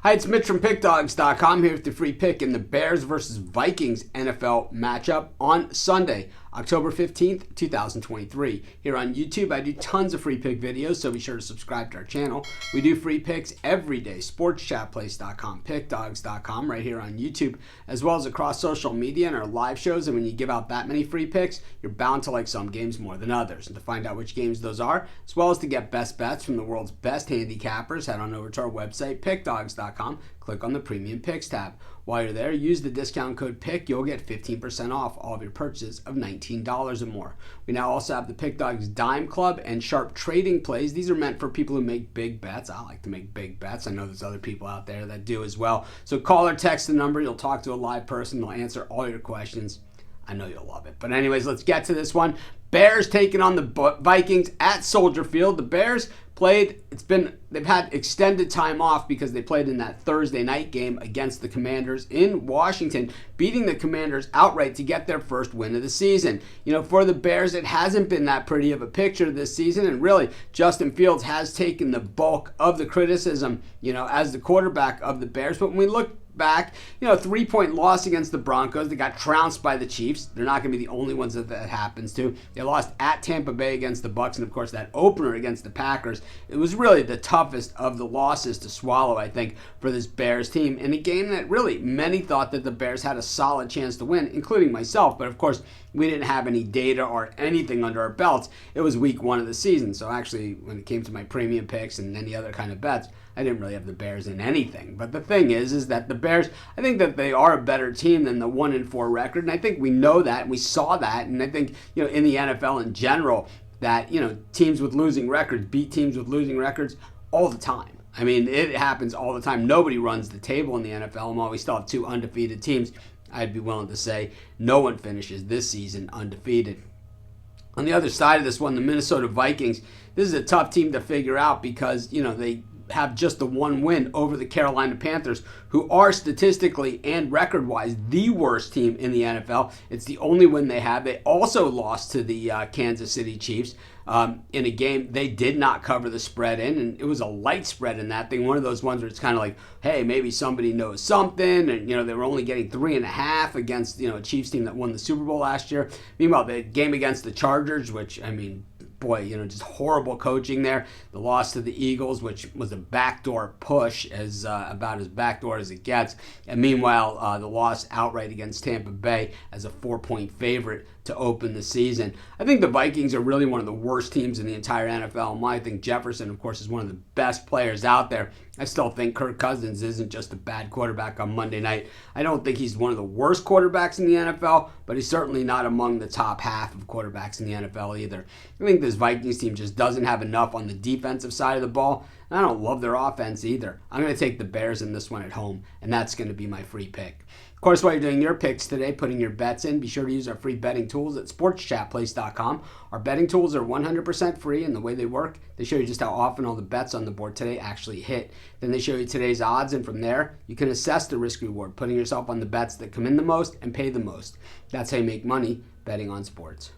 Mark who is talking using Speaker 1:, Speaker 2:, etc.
Speaker 1: Hi, it's Mitch from Pickdawgz.com here with the free pick in the Bears versus Vikings NFL matchup on Sunday, October 15th, 2023. Here on YouTube, I do tons of free pick videos, so be sure to subscribe to our channel. We do free picks every day, sportschatplace.com, pickdawgz.com, right here on YouTube, as well as across social media and our live shows. And when you give out that many free picks, you're bound to like some games more than others. And to find out which games those are, as well as to get best bets from the world's best handicappers, head on over to our website, pickdawgz.com. Click on the Premium Picks tab. While you're there, use the discount code PICK. You'll get 15% off all of your purchases of $19 or more. We now also have the Pick Dawgz Dime Club and Sharp Trading Plays. These are meant for people who make big bets. I like to make big bets. I know there's other people out there that do as well. So call or text the number. You'll talk to a live person. They'll answer all your questions. I know you'll love it. But anyways, let's get to this one. Bears taking on the Vikings at Soldier Field. The Bears played, they've had extended time off because they played in that Thursday night game against the Commanders in Washington, beating the Commanders outright to get their first win of the season. You know, for the Bears, it hasn't been that pretty of a picture this season, and really, Justin Fields has taken the bulk of the criticism, you know, as the quarterback of the Bears. But when we look back, you know, a 3-point loss against the Broncos. They got trounced by the Chiefs. They're not going to be the only ones that happens to. They lost at Tampa Bay against the Bucs, and of course that opener against the Packers. It was really the toughest of the losses to swallow, I think, for this Bears team in a game that really many thought that the Bears had a solid chance to win, including myself. But of course, we didn't have any data or anything under our belts. It was week 1 of the season, so actually when it came to my premium picks and any other kind of bets, I didn't really have the Bears in anything. But the thing is that the Bears, I think that they are a better team than the 1-4 record. And I think we know that and we saw that. And I think, you know, in the NFL in general, that, you know, teams with losing records beat teams with losing records all the time. I mean, it happens all the time. Nobody runs the table in the NFL. And while we still have 2 undefeated teams, I'd be willing to say no one finishes this season undefeated. On the other side of this one, the Minnesota Vikings, this is a tough team to figure out because, you know, they have just the one win over the Carolina Panthers, who are statistically and record-wise the worst team in the NFL. It's the only win they have. They also lost to the Kansas City Chiefs in a game they did not cover the spread in, and it was a light spread in that thing. One of those ones where it's kind of like, hey, maybe somebody knows something, and you know they were only getting 3.5 against, you know, a Chiefs team that won the Super Bowl last year. Meanwhile, the game against the Chargers, which, I mean, boy, you know, just horrible coaching there. The loss to the Eagles, which was a backdoor push, as about as backdoor as it gets. And meanwhile, the loss outright against Tampa Bay as a 4-point favorite to open the season. I think the Vikings are really one of the worst teams in the entire NFL. I think Jefferson, of course, is one of the best players out there. I still think Kirk Cousins isn't just a bad quarterback on Monday night. I don't think he's one of the worst quarterbacks in the NFL, but he's certainly not among the top half of quarterbacks in the NFL either. I think this Vikings team just doesn't have enough on the defensive side of the ball. And I don't love their offense either. I'm going to take the Bears in this one at home, and that's going to be my free pick. Of course, while you're doing your picks today, putting your bets in, be sure to use our free betting tools at sportschatplace.com. Our betting tools are 100% free, and the way they work, they show you just how often all the bets on the board today actually hit. Then they show you today's odds, and from there, you can assess the risk-reward, putting yourself on the bets that come in the most and pay the most. That's how you make money betting on sports.